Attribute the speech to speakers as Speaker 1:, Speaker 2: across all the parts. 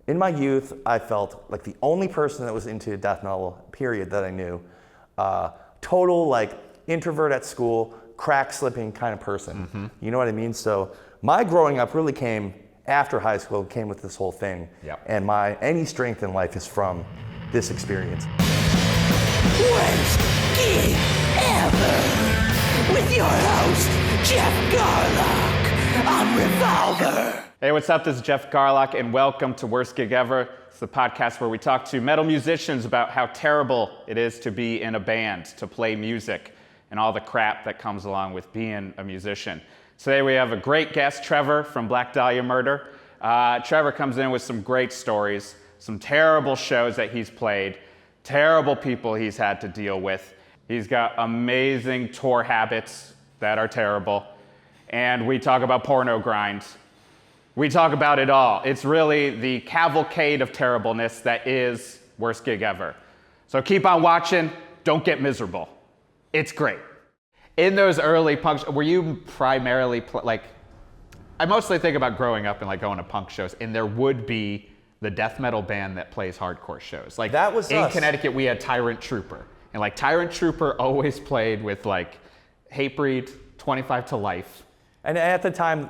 Speaker 1: in my youth, I felt like the only person that was into death metal, period, that I knew. Total like introvert at school, crack slipping kind of person. You know what I mean? So my growing up really came after high school, came with this whole thing. And my any strength in life is from this experience.
Speaker 2: Worst gig ever with your host, Jeff Garlock on Revolver.
Speaker 3: Hey, what's up? This is Jeff Garlock, and welcome to Worst Gig Ever. It's the podcast where we talk to metal musicians about how terrible it is to be in a band, to play music, and all the crap that comes along with being a musician. Today we have a great guest, Trevor from Black Dahlia Murder. Trevor comes in with some great stories, some terrible shows that he's played, terrible people he's had to deal with. He's got amazing tour habits that are terrible, and we talk about porno grinds. We talk about it all. It's really the cavalcade of terribleness that is Worst Gig Ever. So keep on watching. Don't get miserable. It's great. In those early punks, were you primarily I mostly think about growing up and like going to punk shows, and there would be the death metal band that plays hardcore shows. Like
Speaker 1: that was
Speaker 3: in
Speaker 1: us.
Speaker 3: Connecticut, we had Tyrant Trooper, and like Tyrant Trooper always played with like Hatebreed, 25 to Life.
Speaker 1: And at the time,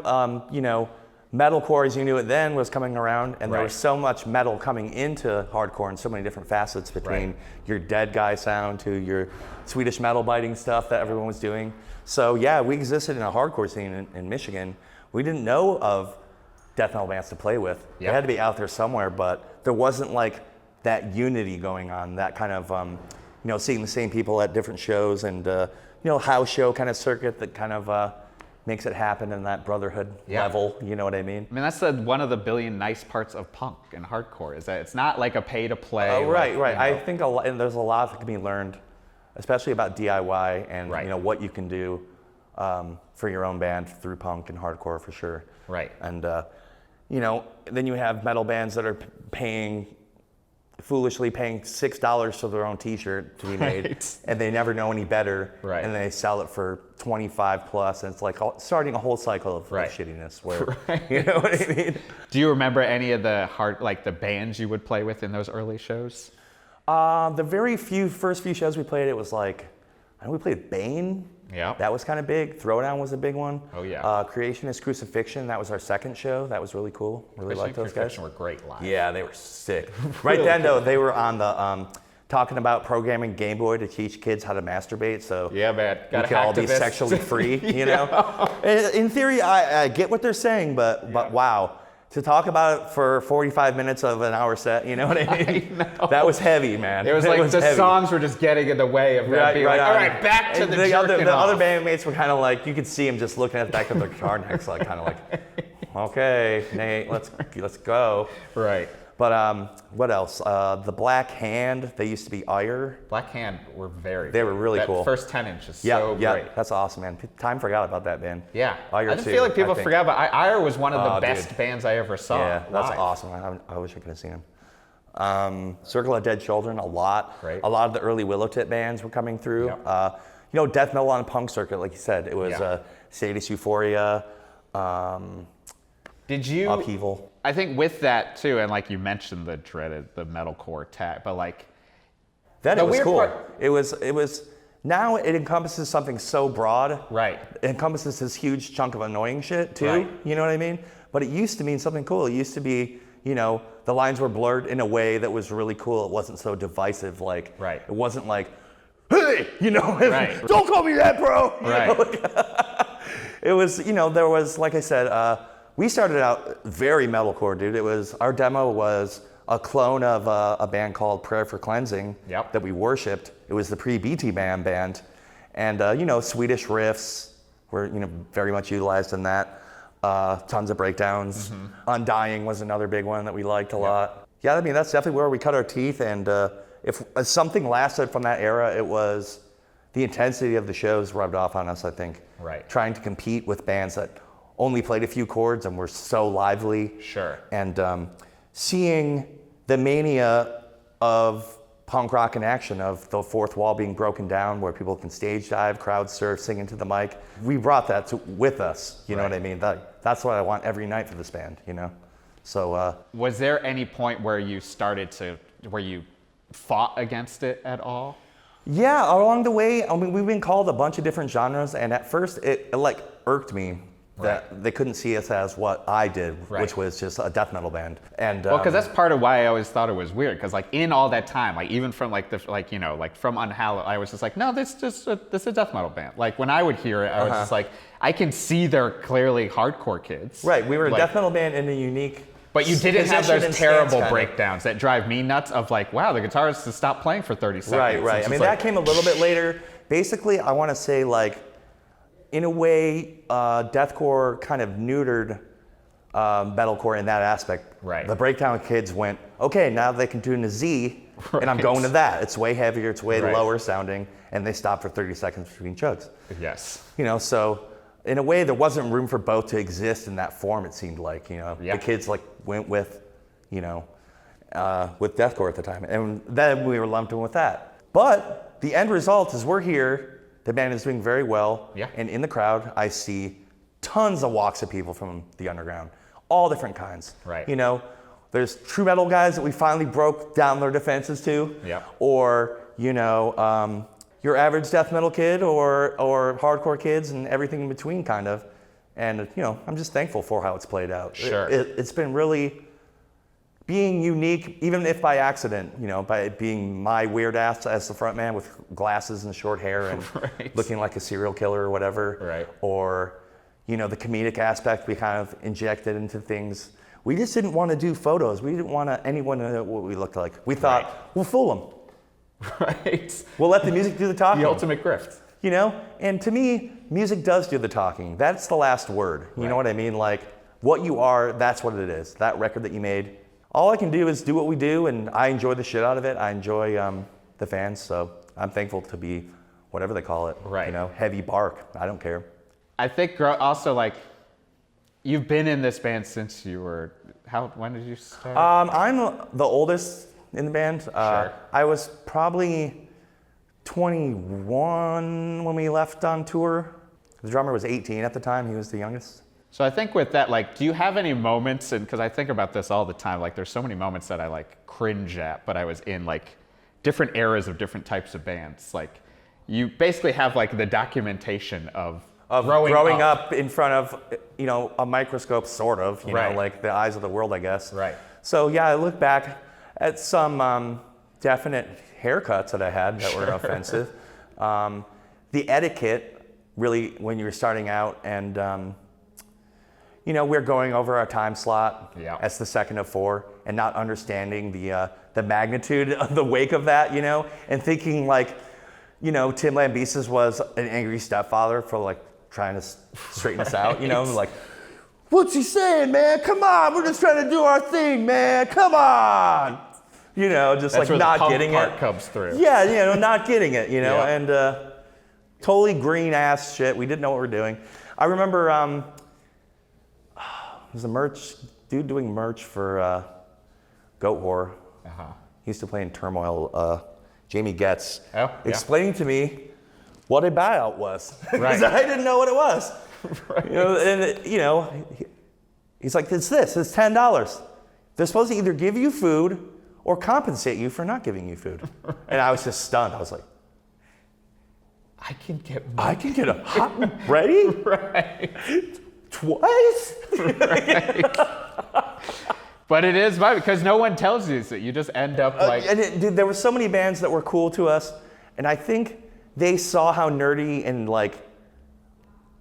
Speaker 1: metalcore, as you knew it then, was coming around, and there was so much metal coming into hardcore and so many different facets between your dead guy sound to your Swedish metal biting stuff that everyone was doing. So yeah, we existed in a hardcore scene in Michigan. We didn't know of death metal bands to play with. They had to be out there somewhere, but there wasn't like that unity going on, that kind of, seeing the same people at different shows and, house show kind of circuit that kind of, makes it happen in that brotherhood level, you know what I mean?
Speaker 3: I mean, that's one of the billion nice parts of punk and hardcore, is that it's not like a pay-to-play.
Speaker 1: Oh, right. I think and there's a lot that can be learned, especially about DIY and what you can do for your own band through punk and hardcore for sure.
Speaker 3: Right.
Speaker 1: And, then you have metal bands that are foolishly paying $6 for their own t-shirt to be made, and they never know any better, and they sell it for 25 plus, and it's like starting a whole cycle of shittiness where, you know what I mean?
Speaker 3: Do you remember any of the bands you would play with in those early shows?
Speaker 1: The first few shows we played, it was like, we played Bane.
Speaker 3: Yeah.
Speaker 1: That was kind of big. Throwdown was a big one.
Speaker 3: Oh yeah.
Speaker 1: Creationist Crucifixion, that was our second show. That was really cool. Really liked those guys.
Speaker 3: Were great live.
Speaker 1: Yeah, they were sick. Right then though, they were on the talking about programming Game Boy to teach kids how to masturbate. So
Speaker 3: yeah, man,
Speaker 1: we could all be sexually free. You know. In theory, I get what they're saying, but wow. To talk about it for 45 minutes of an hour set, you know what I mean? That was heavy, man.
Speaker 3: It was like the songs were just getting in the way of that being like, all right, back to the jerking off.
Speaker 1: The other bandmates were kind of like, you could see them just looking at the back of their guitar necks, like kind of like, okay, Nate, let's go.
Speaker 3: Right.
Speaker 1: But what else? The Black Hand, they used to be Ire.
Speaker 3: Black Hand were
Speaker 1: They were really cool.
Speaker 3: First 10 inches, so great.
Speaker 1: That's awesome, man. Time forgot about that band.
Speaker 3: Yeah.
Speaker 1: Ire
Speaker 3: I just feel like people forgot about Ire was one of the best bands I ever saw.
Speaker 1: Yeah, that's
Speaker 3: live.
Speaker 1: awesome. I wish I could have seen them. Circle of Dead Children, a lot.
Speaker 3: Great.
Speaker 1: A lot of the early Willow Tip bands were coming through.
Speaker 3: Yep.
Speaker 1: Death metal on a punk circuit, like you said. It was Sadist Euphoria,
Speaker 3: Did you
Speaker 1: Upheaval.
Speaker 3: I think with that too, and like you mentioned the metalcore tag, but like
Speaker 1: then it was cool. It was now it encompasses something so broad.
Speaker 3: Right.
Speaker 1: It encompasses this huge chunk of annoying shit too.
Speaker 3: Right.
Speaker 1: You know what I mean? But it used to mean something cool. It used to be, the lines were blurred in a way that was really cool. It wasn't so divisive. Like it wasn't like, hey, don't call me that, bro. It was, there was, like I said, we started out very metalcore, dude. Our demo was a clone of a band called Prayer for Cleansing that we worshipped. It was the pre-BT band. And, Swedish riffs were, very much utilized in that. Tons of breakdowns. Undying was another big one that we liked a lot. Yeah, I mean, that's definitely where we cut our teeth. And if something lasted from that era, it was the intensity of the shows rubbed off on us, I think.
Speaker 3: Right.
Speaker 1: Trying to compete with bands that only played a few chords and were so lively.
Speaker 3: Sure.
Speaker 1: And seeing the mania of punk rock in action, of the fourth wall being broken down, where people can stage dive, crowd surf, sing into the mic. We brought that with us, you know what I mean? That's what I want every night for this band, So
Speaker 3: was there any point where you fought against it at all?
Speaker 1: Yeah, along the way, I mean, we've been called a bunch of different genres, and at first it like irked me that they couldn't see us as what I did, which was just a death metal band. And
Speaker 3: well, because that's part of why I always thought it was weird. Because like in all that time, like even from from Unhallowed, I was just like, no, this is a death metal band. Like when I would hear it, I was just like, I can see they're clearly hardcore kids.
Speaker 1: Right, we were a death metal band in a unique.
Speaker 3: But you didn't have those terrible breakdowns that drive me nuts of like, wow, the guitarist has stopped playing for 30 seconds.
Speaker 1: Right. I mean, that came a little bit later. Basically, I want to say like, in a way, deathcore kind of neutered metalcore in that aspect.
Speaker 3: Right.
Speaker 1: The breakdown kids went, okay, now they can tune a Z, and I'm going to that. It's way heavier, it's way lower sounding, and they stopped for 30 seconds between chugs.
Speaker 3: Yes.
Speaker 1: So in a way, there wasn't room for both to exist in that form, it seemed like, The kids like went with, with deathcore at the time. And then we were lumped in with that. But the end result is we're here, the band is doing very well.
Speaker 3: Yeah.
Speaker 1: And in the crowd, I see tons of walks of people from the underground, all different kinds.
Speaker 3: Right.
Speaker 1: There's true metal guys that we finally broke down their defenses to.
Speaker 3: Yeah.
Speaker 1: Or, your average death metal kid or hardcore kids and everything in between kind of. And, I'm just thankful for how it's played out.
Speaker 3: Sure.
Speaker 1: It's been really being unique, even if by accident, by it being my weird ass as the front man with glasses and short hair and looking like a serial killer or whatever.
Speaker 3: Right.
Speaker 1: Or, the comedic aspect we kind of injected into things. We just didn't want to do photos. We didn't want anyone to know what we looked like. We thought, we'll fool them.
Speaker 3: Right.
Speaker 1: We'll let the music do the talking.
Speaker 3: The ultimate grift.
Speaker 1: And to me, music does do the talking. That's the last word. You know what I mean? Like, what you are, that's what it is. That record that you made. All I can do is do what we do, and I enjoy the shit out of it. I enjoy the fans, so I'm thankful to be whatever they call it.
Speaker 3: Right.
Speaker 1: Heavy bark. I don't care.
Speaker 3: I think also like, you've been in this band since you were, when did you start?
Speaker 1: I'm the oldest in the band.
Speaker 3: Sure.
Speaker 1: I was probably 21 when we left on tour. The drummer was 18 at the time. He was the youngest.
Speaker 3: So I think with that, like, do you have any moments, and because I think about this all the time, like there's so many moments that I like cringe at, but I was in like different eras of different types of bands. Like you basically have like the documentation of growing
Speaker 1: up in front of, a microscope, sort of, like the eyes of the world, I guess.
Speaker 3: Right.
Speaker 1: So yeah, I look back at some definite haircuts that I had that were offensive. The etiquette, really, when you were starting out, and we're going over our time slot as the second of four, and not understanding the magnitude of the wake of that, and thinking like, Tim Lambesis was an angry stepfather for like trying to straighten us out, like, what's he saying, man? Come on, we're just trying to do our thing, man. Come on. Just
Speaker 3: That's
Speaker 1: like not getting it.
Speaker 3: That's where the punk part comes through.
Speaker 1: Yeah, not getting it, and totally green ass shit. We didn't know what we were doing. I remember there's a merch dude doing merch for Goat Whore. He used to play in Turmoil. Jamie Getz, explaining to me what a buyout was, because I didn't know what it was. He's like, it's $10. They're supposed to either give you food or compensate you for not giving you food. And I was just stunned. I was like, I can get a hot and ready? Twice?
Speaker 3: But it is because no one tells you that. You just end up like...
Speaker 1: Dude, there were so many bands that were cool to us, and I think they saw how nerdy and like,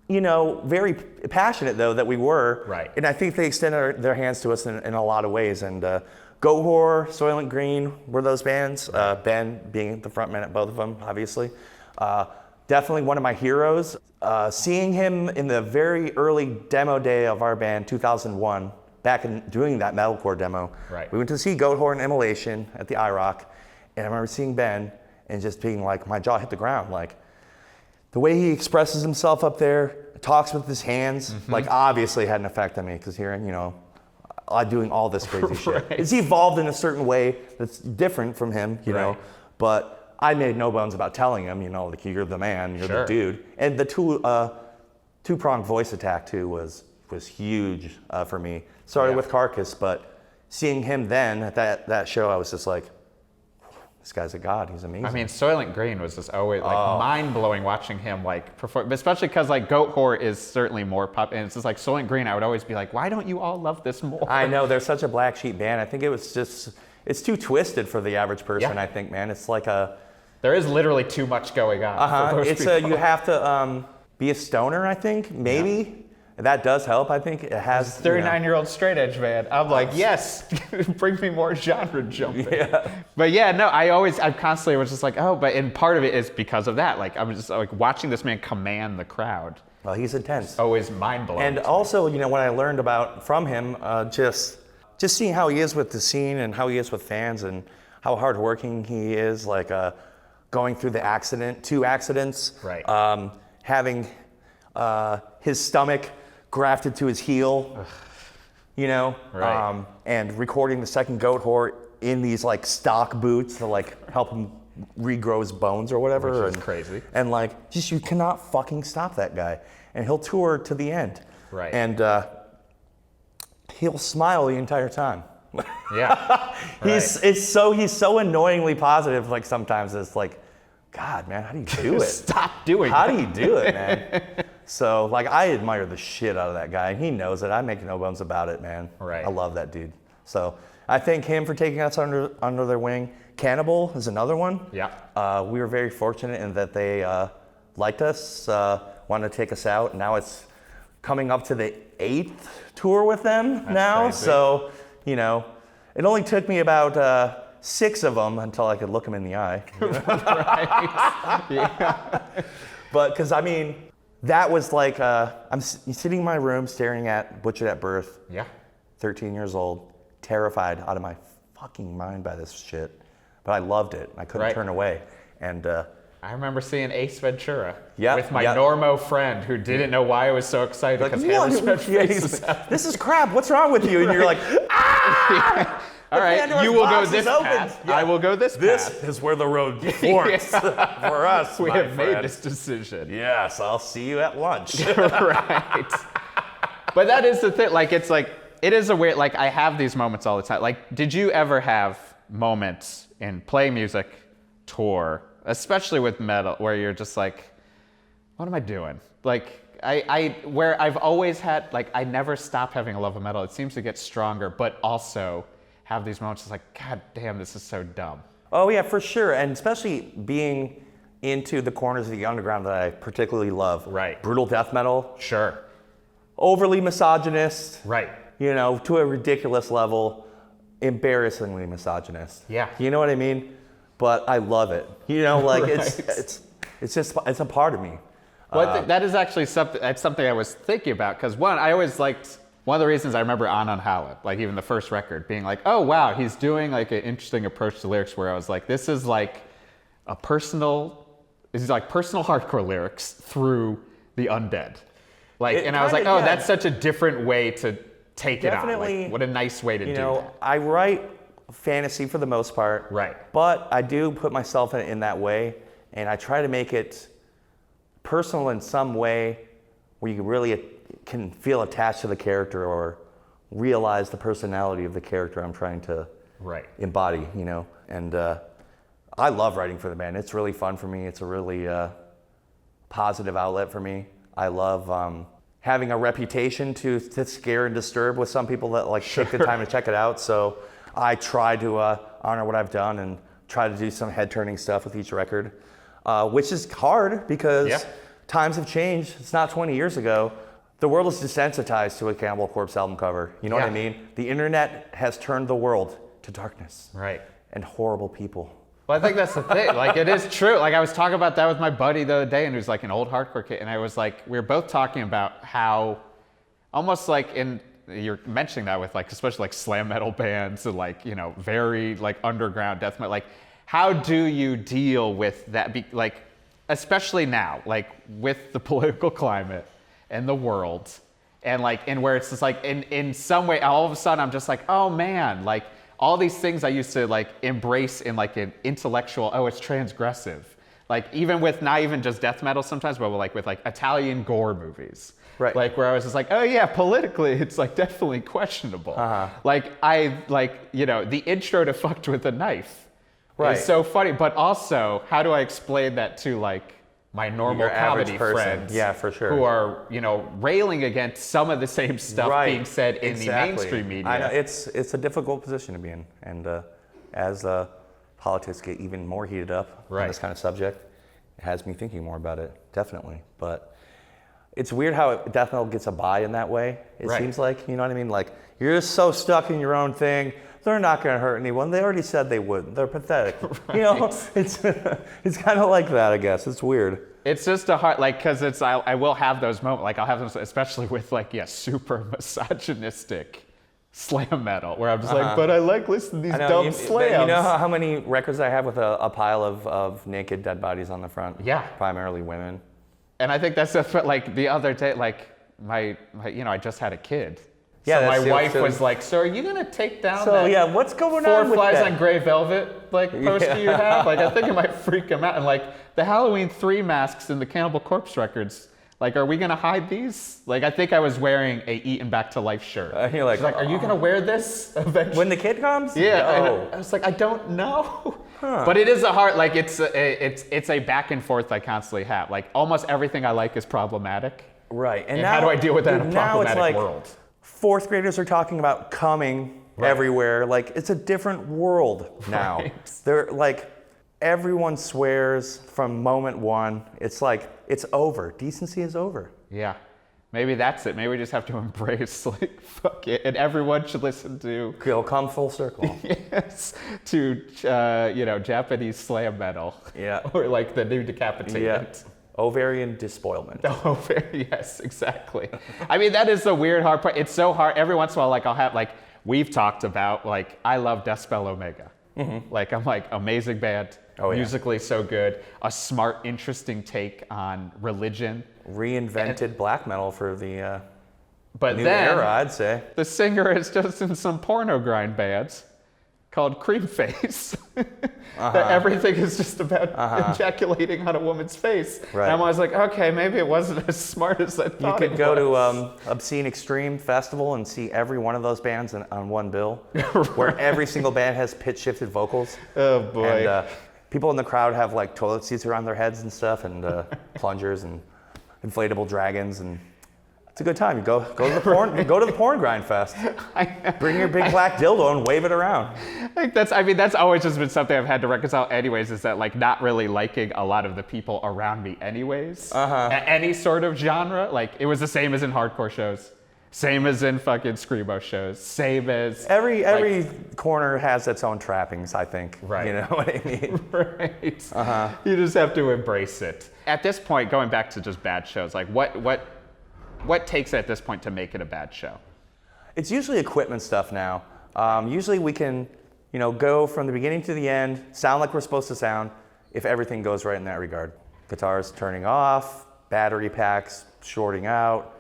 Speaker 1: very passionate though that we were.
Speaker 3: Right.
Speaker 1: And I think they extended their hands to us in a lot of ways. And Goat Whore, Soylent Green were those bands. Ben being the front man at both of them, obviously. Definitely one of my heroes. Seeing him in the very early demo day of our band, 2001, back in doing that metalcore demo.
Speaker 3: Right.
Speaker 1: We went to see Goat Whore and Immolation at the IROC, and I remember seeing Ben and just being like, my jaw hit the ground. Like, the way he expresses himself up there, talks with his hands, like obviously had an effect on me, because hearing, doing all this crazy shit. It's evolved in a certain way that's different from him, you know, but I made no bones about telling him, like, you're the man, you're the dude. And the two-pronged voice attack too was huge for me. Started with Carcass, but seeing him then at that show, I was just like, this guy's a god. He's amazing.
Speaker 3: I mean, Soylent Green was just always like mind-blowing watching him like perform, especially because like Goat Whore is certainly more pop, and it's just like Soylent Green. I would always be like, why don't you all love this more?
Speaker 1: I know, they're such a black sheep band. I think it was just, it's too twisted for the average person. I think, man, it's like
Speaker 3: there is literally too much going on. For those people.
Speaker 1: You have to be a stoner. I think maybe. That does help. I think it has.
Speaker 3: 39-year-old straight edge man. I'm like, yes, bring me more genre jumping.
Speaker 1: Yeah.
Speaker 3: But yeah, no, I constantly was just like, oh, and part of it is because of that. Like, I was just like watching this man command the crowd.
Speaker 1: Well, he's intense.
Speaker 3: Always mind blowing.
Speaker 1: And also, when I learned from him, just seeing how he is with the scene and how he is with fans and how hardworking he is, like going through the two accidents,
Speaker 3: right?
Speaker 1: Having his stomach grafted to his heel,
Speaker 3: right.
Speaker 1: And recording the second Goat Whore in these like stock boots to like help him regrow his bones or whatever.
Speaker 3: Which is crazy.
Speaker 1: And like, you cannot fucking stop that guy. And he'll tour to the end.
Speaker 3: Right.
Speaker 1: And he'll smile the entire time.
Speaker 3: Yeah.
Speaker 1: He's so annoyingly positive. Like sometimes it's like, God, man, how do you do it?
Speaker 3: Stop doing it.
Speaker 1: How do you do it, man? So, like, I admire the shit out of that guy, and he knows it. I make no bones about it, man.
Speaker 3: Right.
Speaker 1: I love that dude. So, I thank him for taking us under their wing. Cannibal is another one.
Speaker 3: Yeah.
Speaker 1: We were very fortunate in that they liked us, wanted to take us out. Now it's coming up to the 8th tour with them now.
Speaker 3: Crazy.
Speaker 1: So, it only took me about 6 of them until I could look them in the eye.
Speaker 3: Right. Yeah.
Speaker 1: But, because, I mean, that was like, I'm sitting in my room staring at Butchered at Birth.
Speaker 3: Yeah.
Speaker 1: 13 years old, terrified out of my fucking mind by this shit. But I loved it. I couldn't turn away. And
Speaker 3: I remember seeing Ace Ventura
Speaker 1: Yep,
Speaker 3: with my
Speaker 1: yep.
Speaker 3: Normo friend who didn't know why I was so excited because Hammer's red faces.
Speaker 1: This is crap. What's wrong with you? And you're like, ah!
Speaker 3: All right,
Speaker 1: Pandora's
Speaker 3: you will go
Speaker 1: box
Speaker 3: this
Speaker 1: is open.
Speaker 3: path.
Speaker 1: Yeah.
Speaker 3: I will go this
Speaker 1: This
Speaker 3: path.
Speaker 1: is where the road forks for us.
Speaker 3: We
Speaker 1: my
Speaker 3: have made
Speaker 1: friend.
Speaker 3: this decision.
Speaker 1: Yes, I'll see you at lunch.
Speaker 3: Right. But that is the thing. Like, it's like, it is a weird, like, I have these moments all the time. Like, did you ever have moments in play music, tour, especially with metal, where you're just like, what am I doing? Like, where I've always had, like, I never stop having a love of metal. It seems to get stronger, but also have these moments. It's like, God damn, this is so dumb.
Speaker 1: Oh yeah, for sure, and especially being into the corners of the underground that I particularly love.
Speaker 3: Right.
Speaker 1: Brutal death metal,
Speaker 3: Sure.
Speaker 1: overly misogynist,
Speaker 3: Right.
Speaker 1: to a ridiculous level, embarrassingly misogynist.
Speaker 3: Yeah.
Speaker 1: You know what I mean? But I love it. Like
Speaker 3: Right.
Speaker 1: it's a part of me.
Speaker 3: Well, that is actually something I was thinking about, because I always liked, one of the reasons I remember On Unhallowed, like even the first record, being like, oh wow, he's doing like an interesting approach to lyrics where I was like, this is like personal hardcore lyrics through the undead. Like, and I was like, that's such a different way to take it on. Like, what a nice way to do that.
Speaker 1: I write fantasy for the most part.
Speaker 3: Right.
Speaker 1: But I do put myself in that way, and I try to make it personal in some way where you really can feel attached to the character or realize the personality of the character I'm trying to embody, And I love writing for the band. It's really fun for me. It's a really positive outlet for me. I love having a reputation to scare and disturb with some people that take the time to check it out. So I try to honor what I've done and try to do some head-turning stuff with each record, which is hard because times have changed. It's not 20 years ago. The world is desensitized to a Cannibal Corpse album cover. You know what I mean? The internet has turned the world to darkness.
Speaker 3: Right.
Speaker 1: And horrible people.
Speaker 3: Well, I think that's the thing. Like, it is true. Like, I was talking about that with my buddy the other day, and he was like an old hardcore kid, and I was like, we were both talking about how almost like you're mentioning that with especially slam metal bands and very underground death metal. Like, how do you deal with that? Especially now, with the political climate and the world, and where it's just in some way, all of a sudden I'm just like, oh man, all these things I used to embrace in an intellectual, it's transgressive. Even with not even just death metal sometimes, but with Italian gore movies.
Speaker 1: Right.
Speaker 3: Like where I was just like, oh yeah, politically it's like definitely questionable. Like the intro to Fucked with a Knife is so funny, but also how do I explain that to like my normal comedy friends?
Speaker 1: Yeah, for sure.
Speaker 3: Who are, railing against some of the same stuff being said in the mainstream media.
Speaker 1: I know, it's a difficult position to be in. And as politics get even more heated up on this kind of subject, it has me thinking more about it, definitely. But it's weird how death metal gets a buy in that way. It seems like, you know what I mean? Like, you're just so stuck in your own thing. They're not going to hurt anyone. They already said they wouldn't. They're pathetic. It's kind of like that, I guess. It's weird.
Speaker 3: It's just a hard, because I will have those moments. Like, I'll have them, especially with, super misogynistic slam metal, where I'm just like, but I like listening to these dumb slams.
Speaker 1: You know how many records I have with a pile of naked dead bodies on the front?
Speaker 3: Yeah.
Speaker 1: Primarily women.
Speaker 3: And I think that's like the other day, my I just had a kid.
Speaker 1: Yeah,
Speaker 3: so my wife was like, so are you going to take down
Speaker 1: what's going on with
Speaker 3: 4 Flies
Speaker 1: that?
Speaker 3: on Grey Velvet poster you have? I think it might freak him out. And the Halloween 3 masks in the Cannibal Corpse records, are we going to hide these? I think I was wearing a Eaten Back to Life shirt.
Speaker 1: You're like,
Speaker 3: are you going to wear this eventually?
Speaker 1: When the kid comes?
Speaker 3: Yeah. I was like, I don't know. But it is a hard, it's a back and forth I constantly have. Almost everything I like is problematic.
Speaker 1: Right.
Speaker 3: And now, how do I deal with that in a problematic world?
Speaker 1: Fourth graders are talking about coming everywhere. It's a different world now. They're everyone swears from moment one. It's it's over. Decency is over.
Speaker 3: Yeah. Maybe that's it. Maybe we just have to embrace fuck it, and everyone should listen to.
Speaker 1: It'll come full circle.
Speaker 3: Yes, to Japanese slam metal.
Speaker 1: Yeah.
Speaker 3: Or the new Decapitated.
Speaker 1: Yeah. Ovarian despoilment.
Speaker 3: Yes, exactly. I mean, that is the weird hard part. It's so hard. Every once in a while, I'll have we've talked about I love Deathspell Omega. Mm-hmm. I'm amazing band. Musically so good. A smart, interesting take on religion.
Speaker 1: Reinvented black metal for the
Speaker 3: but
Speaker 1: new
Speaker 3: then,
Speaker 1: era, I'd say.
Speaker 3: The singer is just in some porno grind bands called Cream Face. That everything is just about ejaculating on a woman's face.
Speaker 1: Right.
Speaker 3: And I was like, okay, maybe it wasn't as smart as I thought.
Speaker 1: You could go to Obscene Extreme Festival and see every one of those bands on one bill, where every single band has pitch-shifted vocals.
Speaker 3: Oh boy.
Speaker 1: And people in the crowd have toilet seats around their heads and stuff, and plungers and inflatable dragons, and it's a good time. You go to the porn, you go to the porn grind fest. Bring your big black dildo and wave it around.
Speaker 3: I think that's always just been something I've had to reconcile anyways, is that not really liking a lot of the people around me anyways. Any sort of genre. It was the same as in hardcore shows. Same as in fucking screamo shows. Same as
Speaker 1: every corner has its own trappings, I think.
Speaker 3: Right.
Speaker 1: You know what I mean?
Speaker 3: Right. You just have to embrace it. At this point, going back to just bad shows, what takes it at this point to make it a bad show?
Speaker 1: It's usually equipment stuff now. Usually we can, go from the beginning to the end, sound like we're supposed to sound, if everything goes right in that regard. Guitars turning off, battery packs shorting out,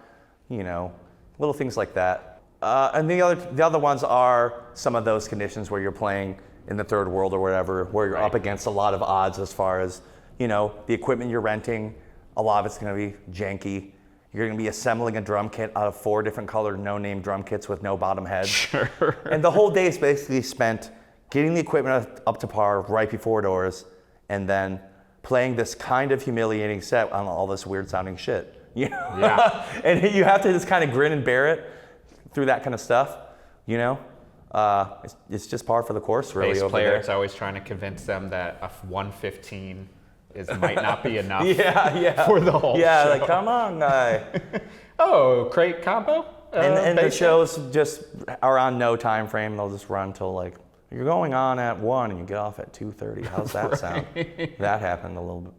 Speaker 1: little things like that. And the other ones are some of those conditions where you're playing in the third world or whatever, where you're up against a lot of odds as far as, the equipment you're renting. A lot of it's going to be janky. You're going to be assembling a drum kit out of 4 different colored no-name drum kits with no bottom heads.
Speaker 3: Sure.
Speaker 1: And the whole day is basically spent getting the equipment up to par right before doors, and then playing this kind of humiliating set on all this weird sounding shit.
Speaker 3: Yeah.
Speaker 1: And you have to just kind of grin and bear it through that kind of stuff. It's just par for the course, really.
Speaker 3: Bass
Speaker 1: over
Speaker 3: player
Speaker 1: there.
Speaker 3: is always trying to convince them that a 115 might not be enough for the whole show.
Speaker 1: Yeah, come on, guy.
Speaker 3: Oh, crate combo?
Speaker 1: And the shows just are on no time frame. They'll just run till you're going on at 1 and you get off at 2:30. How's that sound? That happened a little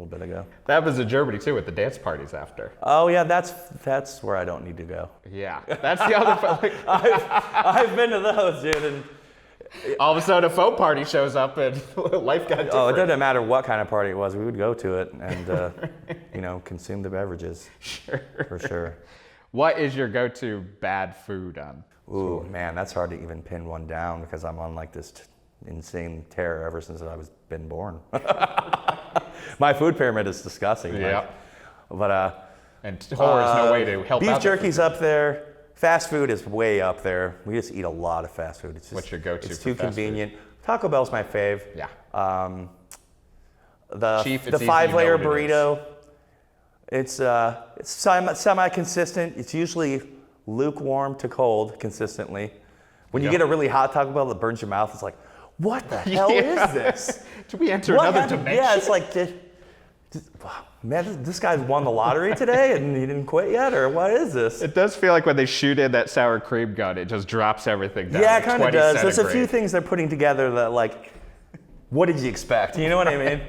Speaker 1: bit ago.
Speaker 3: That happens in Germany too, with the dance parties after.
Speaker 1: Oh yeah, that's where I don't need to go.
Speaker 3: Yeah, that's the other.
Speaker 1: I've been to those, dude. And
Speaker 3: all of a sudden, a faux party shows up and life got different.
Speaker 1: Oh, it doesn't matter what kind of party it was. We would go to it and, consume the beverages.
Speaker 3: Sure.
Speaker 1: For sure.
Speaker 3: What is your go-to bad food on?
Speaker 1: Ooh, man, that's hard to even pin one down because I'm on this insane tear ever since I was been born. My food pyramid is disgusting.
Speaker 3: Yeah.
Speaker 1: But
Speaker 3: And horror is no way to help out.
Speaker 1: Beef jerky's up there. Fast food is way up there. We just eat a lot of fast food. It's just,
Speaker 3: what's your go-to?
Speaker 1: It's
Speaker 3: for
Speaker 1: too
Speaker 3: fast
Speaker 1: convenient. Taco Bell's my fave.
Speaker 3: Yeah.
Speaker 1: The 5-layer burrito. It's semi-consistent. It's usually lukewarm to cold consistently. When you get a really hot Taco Bell that burns your mouth, it's like, what the hell is this?
Speaker 3: Did we enter another dimension?
Speaker 1: Yeah, it's like, man, this guy's won the lottery today and he didn't quit yet, or what is this?
Speaker 3: It does feel like when they shoot in that sour cream gun, it just drops everything down.
Speaker 1: Yeah, it kind of does. There's a few
Speaker 3: centigrade.
Speaker 1: things they're putting together that, like, what did you expect? You know what I mean?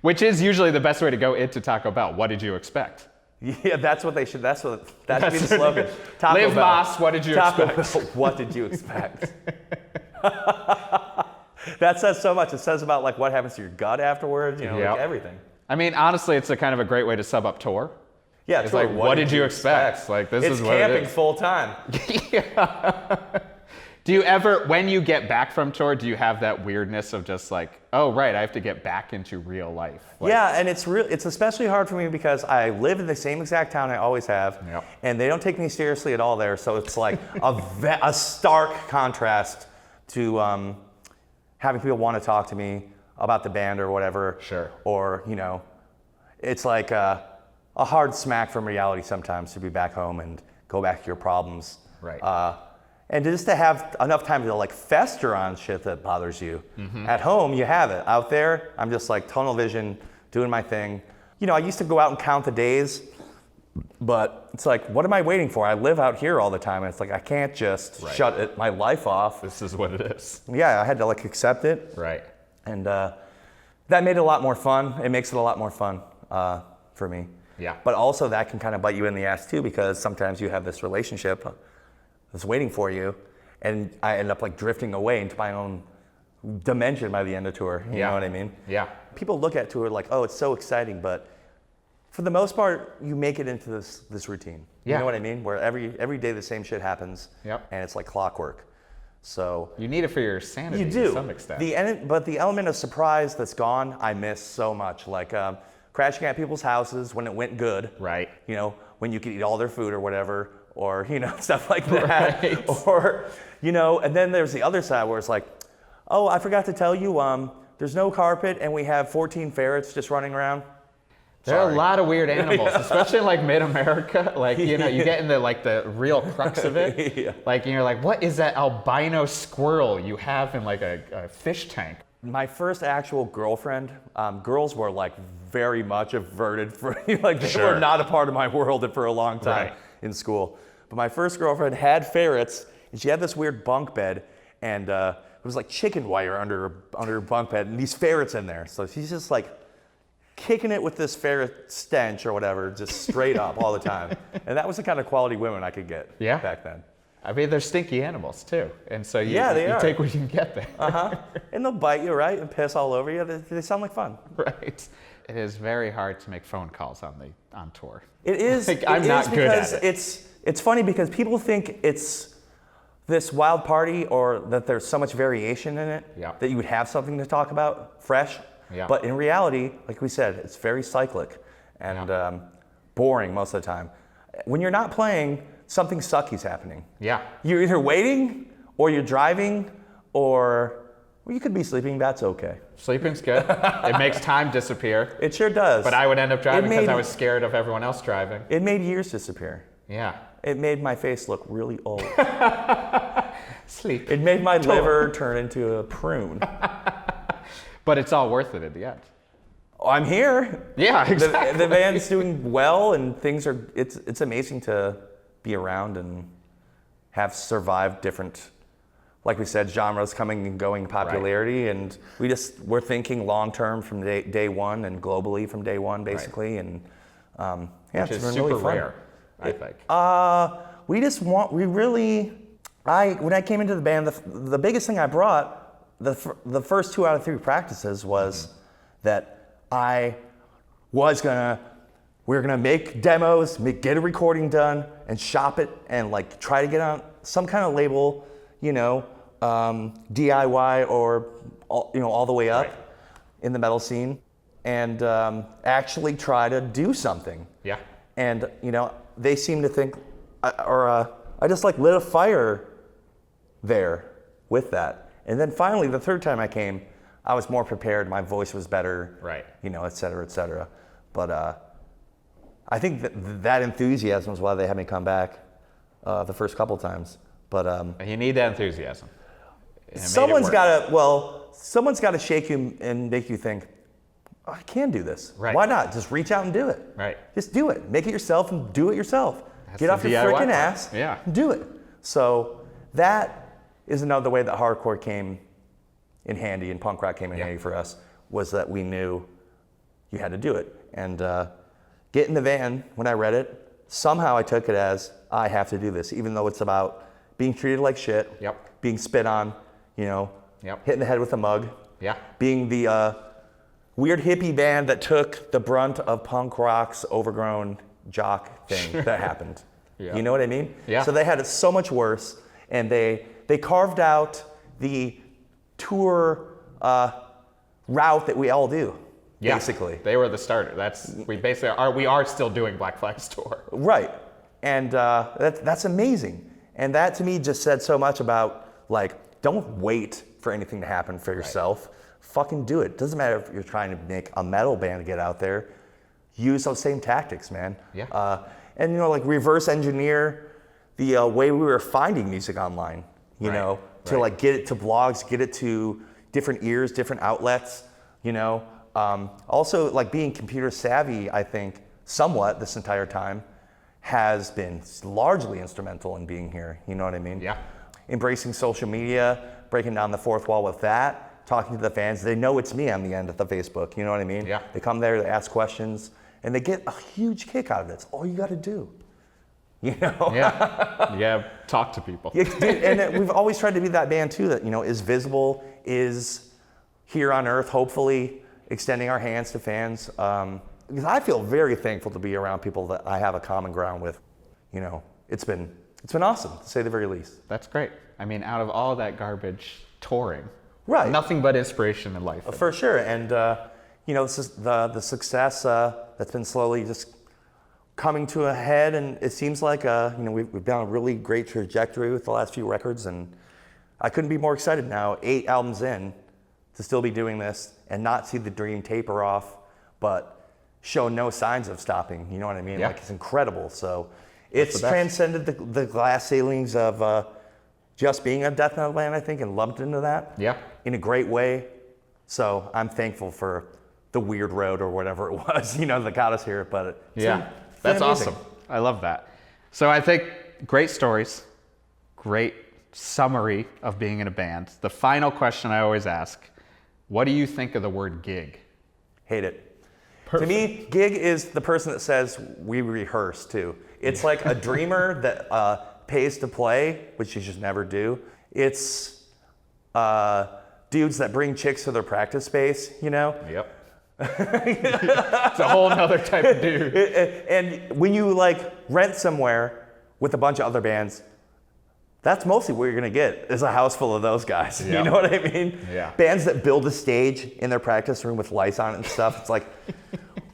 Speaker 3: Which is usually the best way to go into Taco Bell. What did you expect?
Speaker 1: Yeah, that's what they should. That should be the slogan. Taco
Speaker 3: Live
Speaker 1: Bell.
Speaker 3: Mas, what did you expect?
Speaker 1: Bell, what did you expect? That says so much. It says about like what happens to your gut afterwards. You know, like everything.
Speaker 3: I mean, honestly, it's a kind of a great way to sub up tour.
Speaker 1: Yeah,
Speaker 3: it's
Speaker 1: tour.
Speaker 3: like, what did you expect? Like this
Speaker 1: it's
Speaker 3: is what it
Speaker 1: camping
Speaker 3: is.
Speaker 1: full time.
Speaker 3: Yeah. Do you ever, when you get back from tour, do you have that weirdness of just like, oh right, I have to get back into real life? Like,
Speaker 1: yeah, and it's especially hard for me because I live in the same exact town I always have, and they don't take me seriously at all there. So it's like a stark contrast to having people want to talk to me about the band or whatever.
Speaker 3: Sure.
Speaker 1: Or, you know, it's like a hard smack from reality sometimes to be back home and go back to your problems.
Speaker 3: Right.
Speaker 1: And just to have enough time to like fester on shit that bothers you. Mm-hmm. At home, you have it. Out there, I'm just like tunnel vision, doing my thing. You know, I used to go out and count the days, but it's like, what am I waiting for? I live out here all the time, and it's like, I can't just shut my life off.
Speaker 3: This is what it is.
Speaker 1: Yeah, I had to like accept it.
Speaker 3: Right.
Speaker 1: And that made it a lot more fun. It makes it a lot more fun for me.
Speaker 3: Yeah.
Speaker 1: But also that can kind of bite you in the ass too, because sometimes you have this relationship that's waiting for you, and I end up like drifting away into my own dimension by the end of tour. You know what I mean?
Speaker 3: Yeah.
Speaker 1: People look at tour like, oh, it's so exciting, but for the most part, you make it into this routine.
Speaker 3: Yeah.
Speaker 1: You know what I mean? Where every day the same shit happens,
Speaker 3: Yep.
Speaker 1: and it's like clockwork. So
Speaker 3: you need it for your sanity
Speaker 1: you do.
Speaker 3: to some extent.
Speaker 1: But the element of surprise that's gone, I miss so much. Like crashing at people's houses when it went good.
Speaker 3: Right.
Speaker 1: You know, when you could eat all their food or whatever. Or, you know, stuff like that.
Speaker 3: Right.
Speaker 1: Or, you know, and then there's the other side where it's like, oh, I forgot to tell you, there's no carpet and we have 14 ferrets just running around.
Speaker 3: There are a lot of weird animals, especially in like mid-America. Like, you know, you get into like the real crux of it.
Speaker 1: Yeah.
Speaker 3: Like, you're like, what is that albino squirrel you have in like a fish tank?
Speaker 1: My first actual girlfriend, girls were like very much averted for, like they were not a part of my world for a long time in school. But my first girlfriend had ferrets, and she had this weird bunk bed, and it was like chicken wire under her bunk bed, and these ferrets in there. So she's just like kicking it with this ferret stench or whatever, just straight up all the time. And that was the kind of quality women I could get back then.
Speaker 3: I mean, they're stinky animals too, and so you take what you can get there.
Speaker 1: And they'll bite you, right, and piss all over you. They sound like fun.
Speaker 3: Right. It is very hard to make phone calls on tour.
Speaker 1: It is.
Speaker 3: Like, I'm not good at
Speaker 1: it. It's funny because people think it's this wild party or that there's so much variation in it that you would have something to talk about fresh. Yeah. But in reality, like we said, it's very cyclic and boring most of the time. When you're not playing, something sucky's happening. Yeah. You're either waiting or you're driving or you could be sleeping. That's okay.
Speaker 3: Sleeping's good. It makes time disappear.
Speaker 1: It sure does.
Speaker 3: But I would end up driving because I was scared of everyone else driving.
Speaker 1: It made years disappear.
Speaker 3: Yeah.
Speaker 1: It made my face look really old.
Speaker 3: Sleep.
Speaker 1: It made my liver turn into a prune.
Speaker 3: But it's all worth it at the end.
Speaker 1: I'm here.
Speaker 3: Yeah, exactly.
Speaker 1: The band's doing well, and things are. It's amazing to be around and have survived different, like we said, genres coming and going, popularity, and we're thinking long term from day one and globally from day one, basically, and
Speaker 3: which is super really rare. I think.
Speaker 1: When I came into the band, the biggest thing I brought, the first 2 out of 3 practices was that we were gonna make demos, get a recording done, and shop it, and like try to get on some kind of label, DIY or all the way up in the metal scene. and actually try to do something.
Speaker 3: Yeah.
Speaker 1: And, they seem to think, I just like lit a fire there with that. And then finally, the third time I came, I was more prepared. My voice was better.
Speaker 3: Right.
Speaker 1: Et cetera, et cetera. But I think that enthusiasm is why they had me come back the first couple times. But
Speaker 3: you need that enthusiasm.
Speaker 1: someone's got to shake you and make you think, oh, I can do this.
Speaker 3: Right.
Speaker 1: Why not? Just reach out and do it.
Speaker 3: Right.
Speaker 1: Just do it. Make it yourself and do it yourself. Get off your
Speaker 3: DIY
Speaker 1: freaking
Speaker 3: part.
Speaker 1: ass.
Speaker 3: Yeah.
Speaker 1: And do it. So that is another way that hardcore came in handy and punk rock came in handy for us, was that we knew you had to do it. And get in the van, when I read it, somehow I took it as, I have to do this, even though it's about being treated like shit, being spit on, hitting the head with a mug, being the weird hippie band that took the brunt of punk rock's overgrown jock thing that happened. You know what I mean?
Speaker 3: Yeah.
Speaker 1: So they had it so much worse, and they carved out the tour route that we all do.
Speaker 3: Yeah,
Speaker 1: basically.
Speaker 3: They were the starter. We are still doing Black Flag's tour.
Speaker 1: Right. And that's amazing. And that to me just said so much about, like, don't wait for anything to happen for yourself. Right. Fucking do it. Doesn't matter if you're trying to make a metal band get out there. Use those same tactics, man.
Speaker 3: Yeah.
Speaker 1: And like reverse engineer the way we were finding music online, to like get it to blogs, get it to different ears, different outlets, Also, like being computer savvy, I think, somewhat this entire time, has been largely instrumental in being here. You know what I mean?
Speaker 3: Yeah.
Speaker 1: Embracing social media, breaking down the fourth wall with that, talking to the fans. They know it's me on the end of the Facebook. You know what I mean?
Speaker 3: Yeah.
Speaker 1: They come there, they ask questions, and they get a huge kick out of it. It's all you got to do.
Speaker 3: Yeah. Talk to people.
Speaker 1: And we've always tried to be that band too that, is visible, is here on earth, hopefully extending our hands to fans. Because I feel very thankful to be around people that I have a common ground with. It's been awesome, to say the very least.
Speaker 3: That's great. I mean, out of all that garbage touring,
Speaker 1: right?
Speaker 3: Nothing but inspiration in life.
Speaker 1: For sure. And this is the success that's been slowly just coming to a head, and it seems like we've been on a really great trajectory with the last few records, and I couldn't be more excited now, 8 albums in, to still be doing this and not see the dream taper off, but show no signs of stopping. You know what I mean?
Speaker 3: Yeah.
Speaker 1: Like, it's incredible. So it's transcended the glass ceilings of just being a death metal band, I think, and lumped into that in a great way. So I'm thankful for the weird road or whatever it was, that got us here. But
Speaker 3: that's awesome. I love that. So I think great stories, great summary of being in a band. The final question I always ask, what do you think of the word gig?
Speaker 1: Hate it.
Speaker 3: Perfect.
Speaker 1: To me, gig is the person that says we rehearse too. It's like a dreamer that pays to play, which you just never do. It's dudes that bring chicks to their practice space,
Speaker 3: Yep. It's a whole nother type of dude.
Speaker 1: And when you rent somewhere with a bunch of other bands, that's mostly what you're gonna get, is a house full of those guys.
Speaker 3: Yep.
Speaker 1: You know what I mean?
Speaker 3: Yeah.
Speaker 1: Bands that build a stage in their practice room with lights on it and stuff. It's like,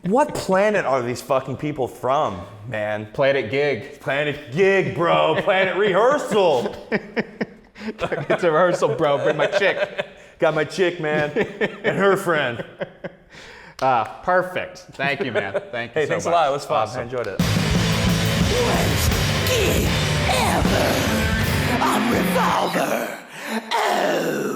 Speaker 1: what planet are these fucking people from, man?
Speaker 3: Planet Gig.
Speaker 1: Planet Gig, bro. Planet Rehearsal.
Speaker 3: It's a rehearsal, bro. Bring my chick.
Speaker 1: Got my chick, man, and her friend.
Speaker 3: Perfect. Thank you, man. Thank you so much.
Speaker 1: Hey, thanks a lot. It was fun.
Speaker 3: Awesome.
Speaker 1: I enjoyed it.
Speaker 2: Worst gig ever on Revolver. Oh.